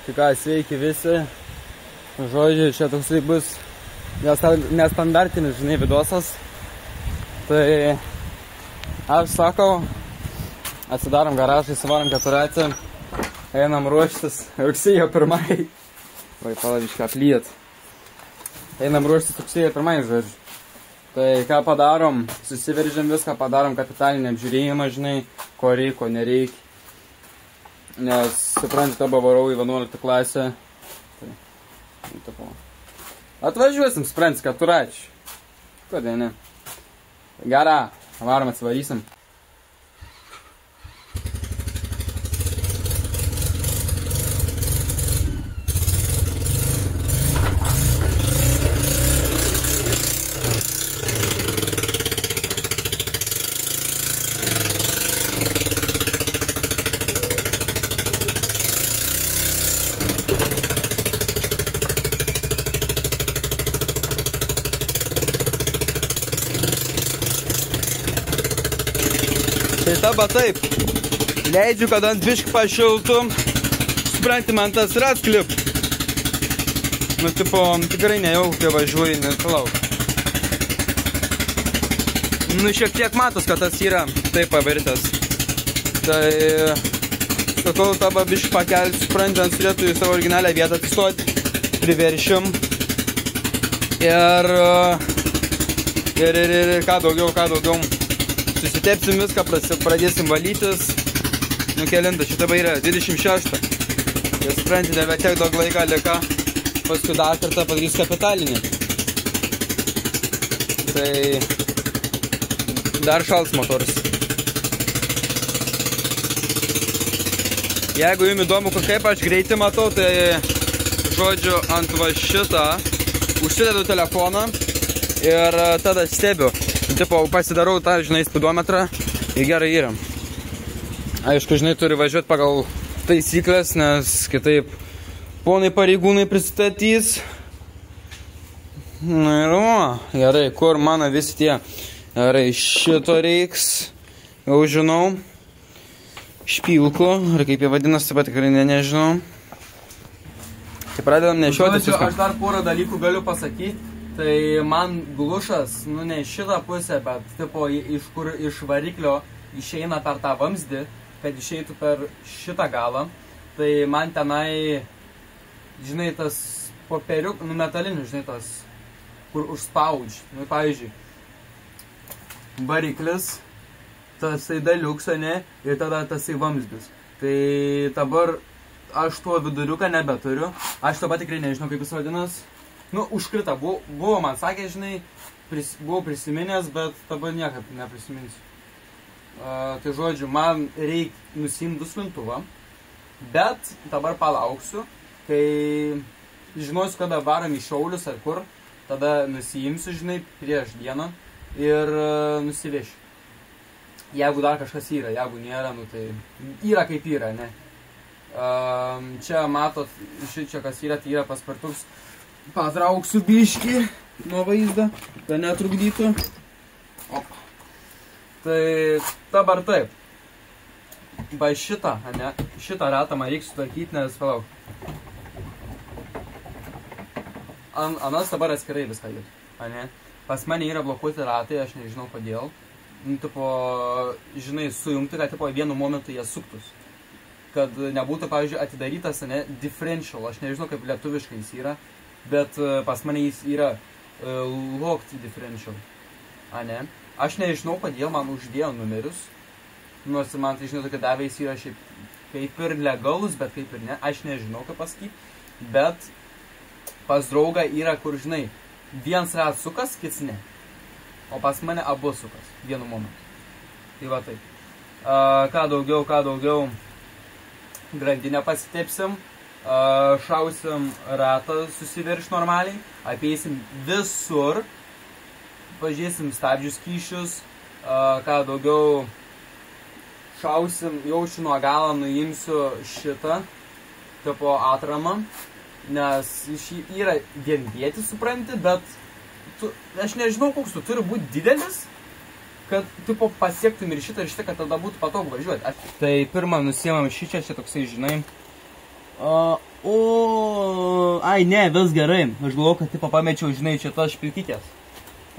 Tai ką, sveiki visi. Žodžiu, čia toksai bus nestandartinis, žinai, vidosas. Tai aš sakau, atsidarom garažą, įsivarom keturatį, einam ruoštis rugsėjo 1. Vai, palavišką aplyt. Einam ruoštis rugsėjo 1, žodžiu. Tai ką padarom, susiveržėm viską, padarom kapitalinį apžiūrėjimą, žinai, ko reikia, ko nereikia. Nes, suprantate, varau į 11 klasę. Tai, atvažiuosim, suprantate, keturračiu. Kodėl ne? Gerą, varom atsivarysim. Tai taba taip, leidžiu, kad ant biškį pašiltum, supranti, man tas ratsklip. Nu, tipo, tikrai nejau, kai važiuoju, nepalauk. Nu, šiek tiek matos, kad tas yra taip pavirtęs. Tai, sakau, taba biškį pakelti, supranti, ant srėtų į savo originalią vietą atsistoti, priveršim. Ir ką daugiau. Susitepsim viską, pradėsim valytis. Nu, kelintą, šitą yra 26. Tai supranti, nebe tiek daug laiką lika. Paskui dar kartą padarys kapitalinį. Tai dar šals motoras. Jeigu jums įdomu, kaip aš greitį matau, tai žodžiu ant va šitą užsidedu telefoną ir tada stebiu. Tipo, pasidarau tą, žinai, spidometrą ir gerai yra. Aišku, žinai, turi važiuoti pagal taisyklės, nes kitaip ponai pareigūnai pristatys. Na ir o, gerai, kur mano visi tie, gerai, šito reiks, jau žinau, špilko, ar kaip jie vadinasi, taip pat tikrai nežinau. Tai pradedam nešiotis viską. Aš dar porą dalykų galiu pasakyti. Tai man glušas, nu ne šitą pusę, bet tipo iš variklio išeina per tą vamzdį, kad išeitų per šitą galą. Tai man tenai, žinai, tas popieriuk, nu metalinis, žinai, tas, kur užspaudži. Nu, pavyzdžiui, variklis, tasai daliuks, ne, ir tada tasai vamzdis. Tai dabar aš tuo viduriuką nebeturiu. Aš to pat tikrai nežinau, kaip jis vadinas. Nu, užkrita, buvo man sakė, žinai, buvau prisiminęs, bet dabar niekad neprisiminsiu. Tai žodžiu, man reikia nusiimti duslintuvą, bet dabar palauksiu, kai žinosiu, kada varam į Šiaulius ar kur, tada nusiimsiu, žinai, prieš dieną ir nusivešiu. Jeigu dar kažkas yra, jeigu nėra, nu tai yra kaip yra, ne. Čia matot, čia kas yra, tai yra paspartuks. Patrauksiu biškį nuo vaizdą, kad netrukdytų. Opa. Tai dabar taip. Va šitą, ne, šitą ratą man reikia sutvarkyti, nes palauk. Anas dabar atskirai viską jūt, ne. Pas mane yra blokuoti ratai, aš nežinau kodėl. Nu, tipo, žinai, sujungti, kad tipo vienu momentu jie suktus. Kad nebūtų, pavyzdžiui, atidarytas, ne, differential, aš nežinau, kaip lietuviškai jis yra. Bet pas mane jis yra locked differential, ne? Aš nežinau, kodėl man uždėjo numerius, nors man tai žinau, kad davė jis yra šiaip kaip ir legalus, bet kaip ir ne, aš nežinau, kaip pasakyti, bet pas draugą yra, kur, žinai, vienas rat sukas, kits ne, o pas mane abu sukas, vienu momentu. Tai va taip. Ką daugiau, grandinę pasitepsim. Šausim ratą, susiverš normaliai, apeisim visur, pažiūrėsim stabdžių skysčius, ką daugiau šausim, jaučiu nuo galą, nuimsiu šitą, tipo atramą, nes šį yra vienvietis, supranti, bet aš nežinau, koks tu turi būti didelis, kad tipo pasiektum ir šitą, kad tada būtų patogu važiuoti. Tai pirmą nusiemam šičia, čia toksai, žinai, O, ai ne, vis gerai. Aš galvoju, kad tipo pamečiau, žinai, čia tos špilkytės.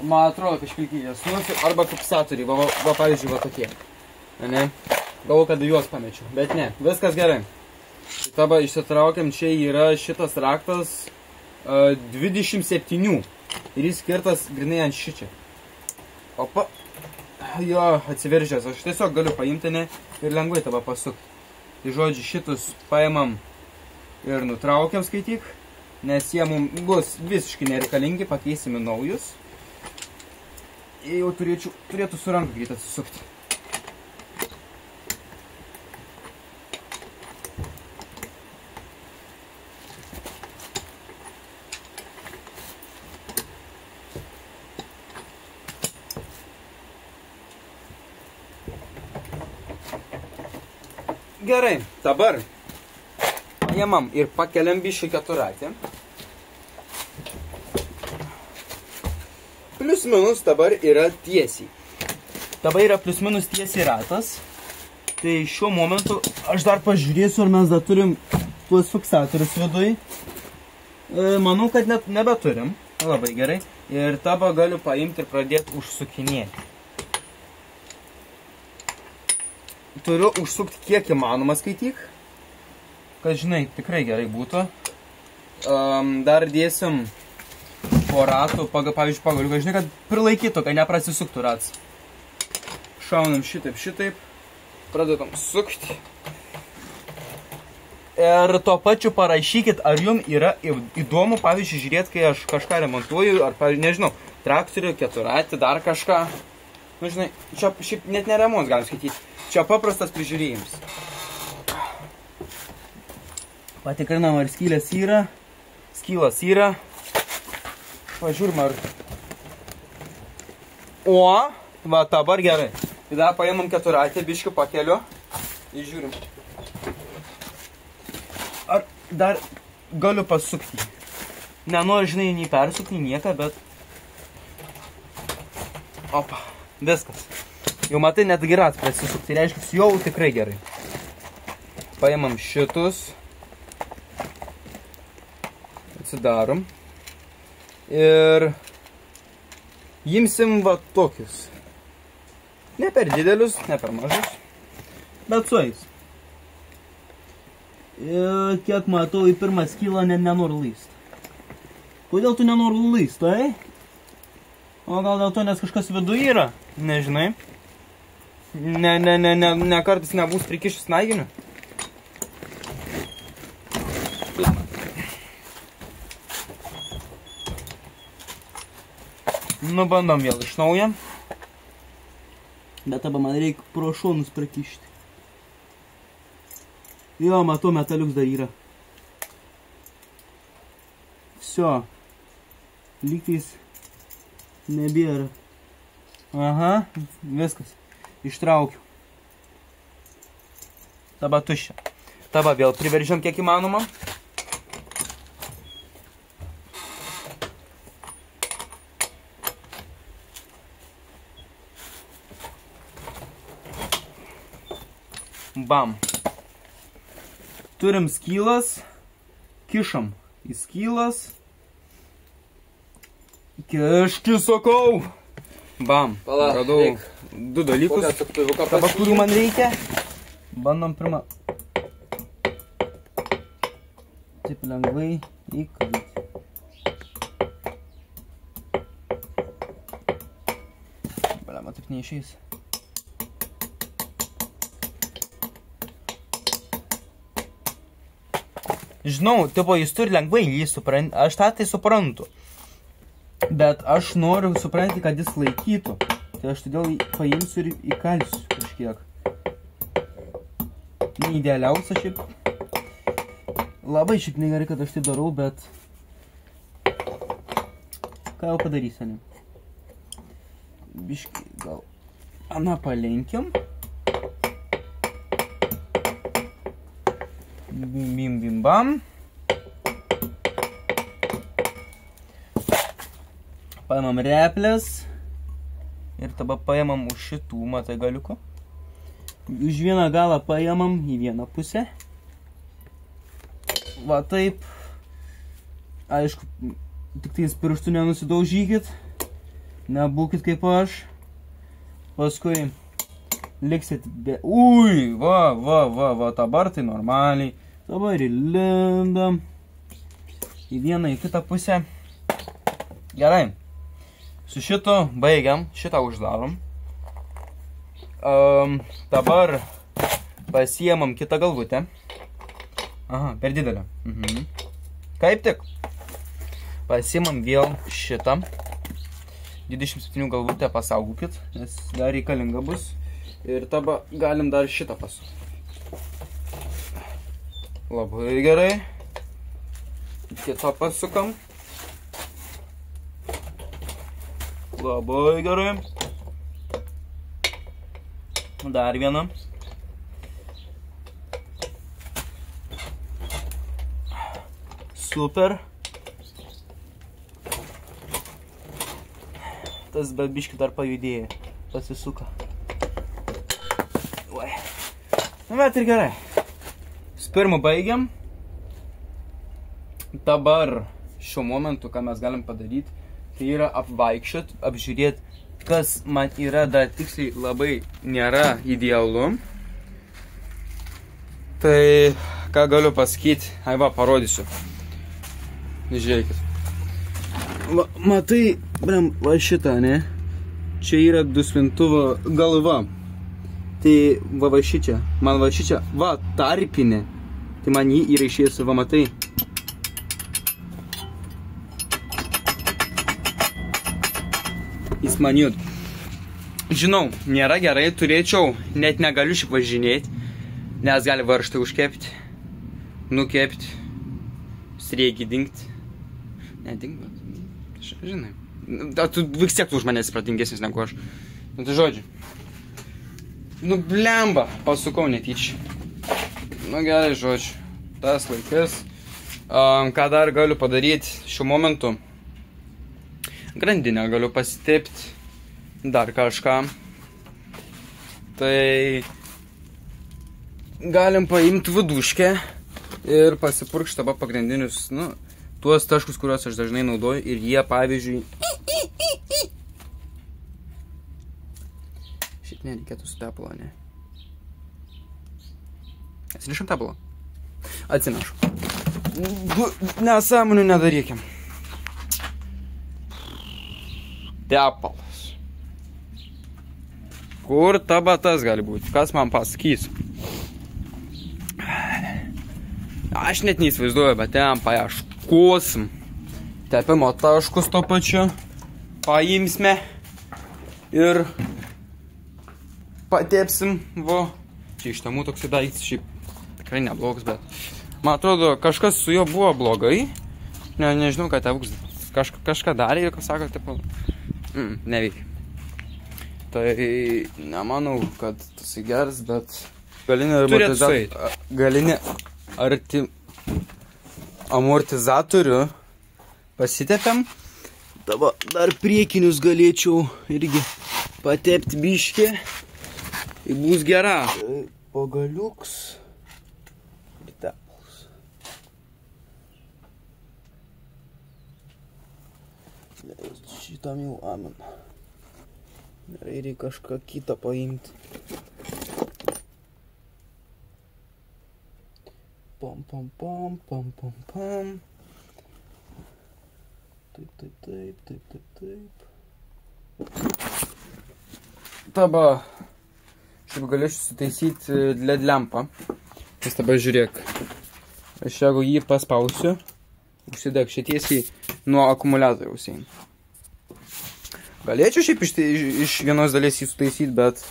Man atrodo, kad špilkytės. Arba fiksatoriai, va pavyzdžiui, va tokie. Ne? Galvoju, kad juos pamečiau. Bet ne, viskas gerai. Taba išsitraukiam, čia yra šitas raktas 27. Ir jis skirtas grinai ant šičia. Opa. Jo, atsiveržęs. Aš tiesiog galiu paimti ne ir lengvai taba pasukti. Tai žodžiu, šitus paimam ir nutraukiam, skaityk. Nes jie mums bus visiškai nereikalingi, pakeisime naujus. Ir jau turėtų su ranku greit atsisukti. Gerai, dabar paimam ir pakeliam bišį keturatį. Plius minus dabar yra tiesiai. Dabar yra plius minus tiesiai ratas. Tai šiuo momentu aš dar pažiūrėsiu, ar mes dar turim tuos fiksatorius viduj. Manau, kad nebeturim. Labai gerai. Ir tabą galiu paimti ir pradėti užsukinėti. Turiu užsukti kiek įmanoma, skaityk. Kad, žinai, tikrai gerai būtų. Dar dėsim po ratų, pavyzdžiui, pagaliu, kad, žinai, kad prilaikytų, kad neprasisuktų ratas. Šaunam šitaip. Pradedam sukti. Ir tuo pačiu parašykit, ar jums yra įdomu, pavyzdžiui, žiūrėti, kai aš kažką remontuoju, ar, pavyzdžiui, nežinau, traktorių, keturatį, dar kažką. Nu, žinai, čia šiaip net neremontas galim skaityti. Čia paprastas prižiūrėjimas. Patikrinam, ar skylės yra. Skylas yra. Pažiūrim, ar... O, va, dabar gerai. Tada paėmam keturatį, biškių pakeliu. Ir žiūrim. Ar dar galiu pasukti. Nenoriu, žinai, nei persukti, nei nieką, bet... Opa, viskas. Jau matai, net geras prasisukti, tai reiškia, jau tikrai gerai. Paimam šitus. Atsidarom. Ir imsim va tokius. Ne per didelius, ne per mažus, bet su jais. Ir kiek matau, į pirmą skylą nenoriu lįsti. Kodėl tu nenori lįsti, tai? O gal dėl to, nes kažkas viduje yra? Nežinai. Ne kartais nebus prikišęs snaiginių. Nu, bandom vėl iš naujo. Bet arba man reikia pro šonus prakišti. Jo, matau, metaliuks dar yra. Всё. Lygtais nebėra. Aha, viskas. Ištraukiu. Taba tuščia. Taba vėl priveržiam kiek įmanoma. Bam. Turim skylas. Kišam į skylas. Kiški, sakau. Bam. Radau du dalykus. Dabar kurių man reikia. Bandom pirmą. Taip lengvai įkalti. Baliama, taip neišeis. Žinau, tipo, jis turi lengvai jį supranti. Aš tą tai suprantu. Bet aš noriu supranti, kad jis laikytų. Tai aš todėl paimsiu ir įkalsiu kažkiek. Neidealiausia šiaip. Labai šiaip negerai, kad aš tai darau, bet... Ką jau padarysiu, ne? Biškai gal... Ana palenkiam. Bim bim bam. Paimam replės. Ir tada paimam už šitų, matai galiuko. Už vieną galą paimam į vieną pusę. Va taip. Aišku, tik tais pirštų nenusidaužykit. Nebūkit kaip aš. Paskui liksit be... Ui, va, dabar tai normaliai. Dabar įlindam. Į vieną, į kitą pusę. Gerai. Su šito baigiam, šitą uždarom. Dabar pasiemam kitą galvutę. Aha, per didelę. Kaip tik. Pasiemam vėl šitą. 27 galvutę pasaugokit, nes dar reikalinga bus. Ir tada galim dar šitą pasukti. Labai gerai. Kitą pasukam. Labai gerai. Dar vieną. Super. Tas biškį dar pajudėjo. Pasisuka. Oi. Nu, bet ir gerai. Pirmą baigiam. Dabar šiuo momentu, ką mes galim padaryti, tai yra apvaikščiot, apžiūrėti, kas man yra dar tiksliai labai nėra idealu. Tai ką galiu pasakyti, va, parodysiu. Žiūrėkit. Matai, va šitą, ne? Čia yra duslintuvo galva. Tai va šičia, man va šičia, va tarpinė. Tai man jį yra išėjęs, va matai. Jis man jud. Žinau, nėra gerai, turėčiau, net negaliu šiaip važinėti, nes gali varžtai užkepti, nukepti, sriegi dingti. Nedingt, žinai. Tu vis tiek tu už mane esi pratingesnis negu aš. Nu tai žodžiu. Nu blemba, pasukau netyčia. Nu gerai, žodžiu. Tas laikas. Ką dar galiu padaryti šiuo momentu? Grandinę galiu pasitepti. Dar kažką. Tai galim paimti viduškę ir pasipurkšti tada pagrindinius, nu, tuos taškus, kuriuos aš dažnai naudoju ir jie, pavyzdžiui... Šiaip nereikėtų su tepalo, ne? Atsinešam tepalo? Atsinešu. Nesąmonių nedarykim. Tepalas. Kur tabatas gali būti? Kas man pasakys? Aš net neįsivaizduoju, bet ten paieškosim. Tepimo taškus to pačiu. Paimsime. Ir patepsim. Vo. Čia iš tamų toks daiktas. Šiaip tikrai neblogas, bet... Man atrodo, kažkas su juo buvo blogai. Nežinau, kad tėvuks kažką darė ir kas sako, tipo... neveikia. Tai nemanau, kad tas geras, bet... Galinį amortizatorių pasitepiam. Dabar dar priekinius galėčiau irgi patepti biškį. Tai bus gera. Pagaliuks. Ir tepalas. Šitam jau amen. Reikia kažką kitą paimti. Pam, pam, pam, pam, pam, pam. Taip. Taba, šiaip galėčiau sutaisyti LED lempą. Nes taba žiūrėk. Aš jeigu jį paspausiu, užsideg šitiesiai nuo akumuliatoriaus eina. Galėčiau šiaip iš vienos dalies jį sutaisyti, bet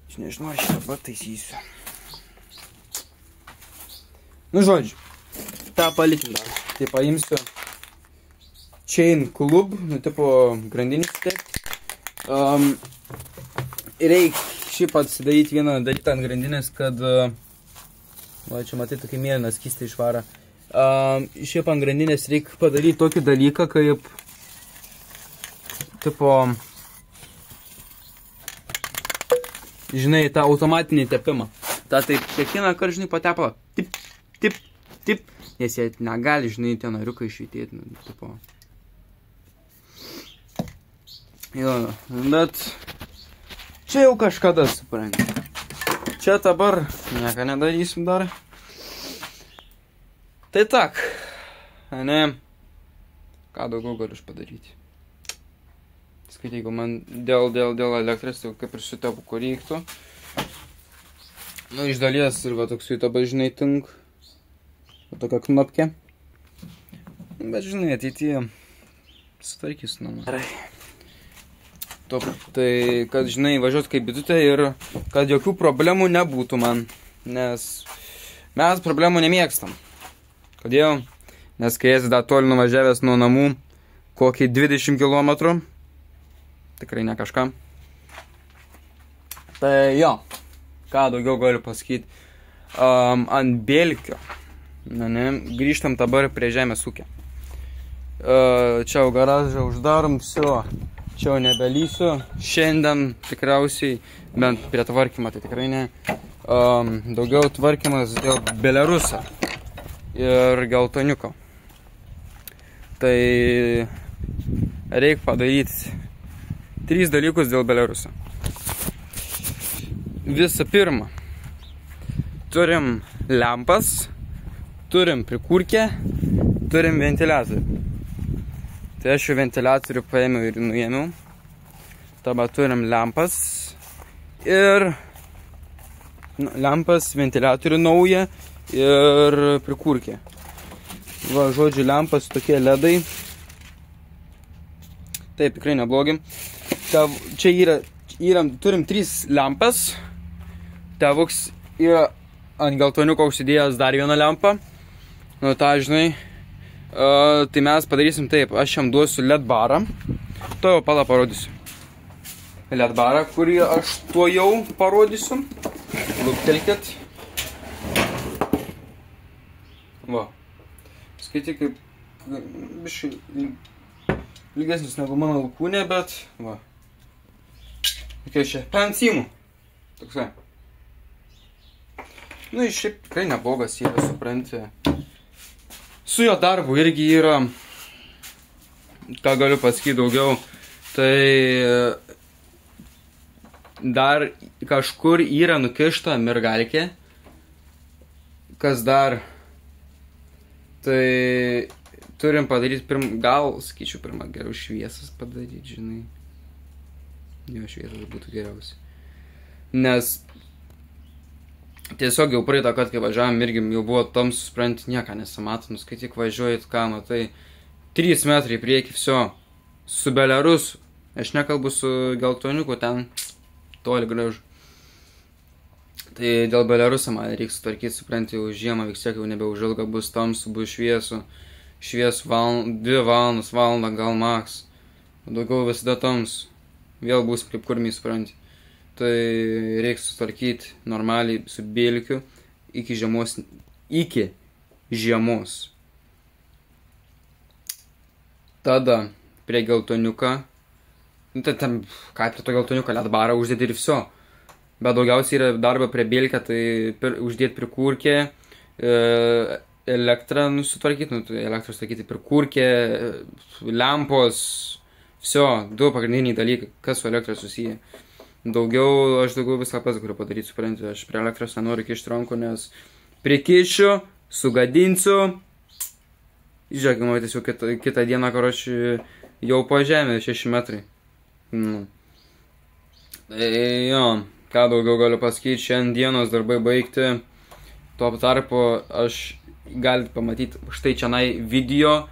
aš nežinau, aš dabar taisysiu. Nu, žodžiu, tą palikim dar. Tai paimsiu Chain Club, nu, tipo grandinį sutepti. Reikia šiaip atsidaryti vieną dalyką ant grandinės, kad... Va, čia matai, tokį mėlyną skystą išvarą. Šiaip ant grandinės reikia padaryti tokį dalyką, kaip... Tipo... Žinai, tą automatinį tepimą. Ta taip, kiekvieną kartą, žinai, patepalą. Tip. Nes jie negali, žinai, tie nariukai išvytėti, tipo. Jo, bet čia jau kažkada supranti. Čia dabar nieko nedarysim dar. Tai tak, ne, ką daugiau galiu padaryti. Skaitai, jeigu man dėl elektros, tai kaip ir šitą ko reiktų. Nu, iš dalies ir va toks YouTube, žinai, tink. Tokia knopkė. Bet, žinai, ateityje sutvarkysiu namą. Gerai. Tai, kad, žinai, važiuot kaip bitutė ir kad jokių problemų nebūtų man. Nes mes problemų nemėgstam. Kodėl? Nes kai esi dar toli nuvažiavęs nuo namų, kokį 20 km, tikrai ne kažką. Tai jo, ką daugiau galiu pasakyti. Ant Belkio. Grįžtam dabar prie žemės ūkio. Čia jau garažą uždarom, viso. Čia jau nebelysiu. Šiandien tikriausiai, bent prie tvarkymo, tai tikrai ne. Daugiau tvarkymas dėl Belaruso ir geltoniuko. Tai reikia padaryti 3 dalykus dėl Belaruso. Visą pirma, turim lempas, turim prikurkę, turim ventiliatorių. Tai aš jau ventiliatorių paėmiau ir nuėmiau. Tada turim lempas ir lempas, ventiliatorių naują ir prikurkę. Va, žodžiu, lempas tokie ledai. Taip, tikrai neblogi. Čia turim 3 lempas. Tėvuks yra ant geltoniuko užsidėjęs dar vieną lempą. Nu, tą žinai. Tai mes padarysim taip. Aš jam duosiu LED barą. To jau pala parodysiu. LED barą, kurį aš to jau parodysiu. Luktelkit. Va. Skaitai kaip biškai lygesnis negu mano alkūnė, bet va. Ok, čia. Pensimų. Toksai. Nu, iš šiaip tikrai neblogas yra, supranti. Su jo darbu irgi yra, ką galiu pasakyti daugiau, tai dar kažkur yra nukišta mergalkė. Kas dar? Tai turim padaryti gal, sakyčiau, pirmą geriau šviesas padaryti, žinai. Jo, šviesas būtų geriausia. Nes tiesiog jau praeitą, kad kai važiavam irgi jau buvo tamsu, supranti, nieką nesimato, nuskaityk važiuojat, ką matai. 3 metrai į priekį, viso. Su Belarusu. Aš nekalbu su geltoniuku, ten toli gražu. Tai dėl Belaruso man reiks sutvarkyti, supranti, jau žiemą vis tiek jau nebeužilga bus tamsu, bus šviesu. Šviesu 2 valandas, valandą gal maks. Daugiau visada tamsu. Vėl bus kaip kurmiai, supranti. Tai reiks sutvarkyti normaliai su Belkiu iki žiemos. Tada prie geltoniuką. Tai tam, ką prie to geltoniuką, LED barą uždėti ir viso. Bet daugiausiai yra darba prie Belkio, tai uždėti prikurkę, elektrą sutvarkyti, tai elektrą sutvarkyti prikurkę, lempos, viso, 2 pagrindiniai dalykai, kas su elektra susiję. Aš daugiau viską pats galiu padaryti, supranti, aš prie elektros nenoriu kišti rankų, nes prikišiu, sugadinsiu. Žiūrėkime, tiesiog kitą dieną, karoči, jau po žemė, 6 metrai. Tai jo, ką daugiau galiu pasakyti, šiandienos darbai baigti. Tuo tarpu aš galite pamatyti štai čianai video.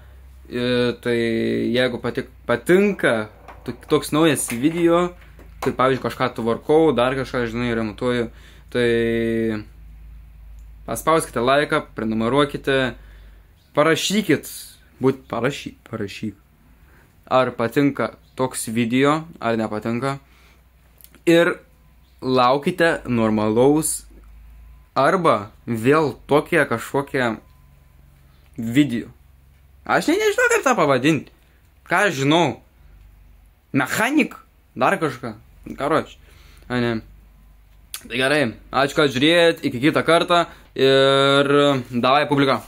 Tai jeigu patinka toks naujas video, tai pavyzdžiui kažką tvarkau, dar kažką, žinai, remontuoju, tai paspauskite laiką, prenumeruokite, parašykit, parašyk, ar patinka toks video, ar nepatinka, ir laukite normalaus, arba vėl tokie kažkokie video. Aš nežinau, kaip tą pavadinti. Ką aš žinau? Mechanik? Dar kažką? Karoč. Tai gerai. Ačiū, kad žiūrėjot. Iki kitą kartą. Ir davai publika.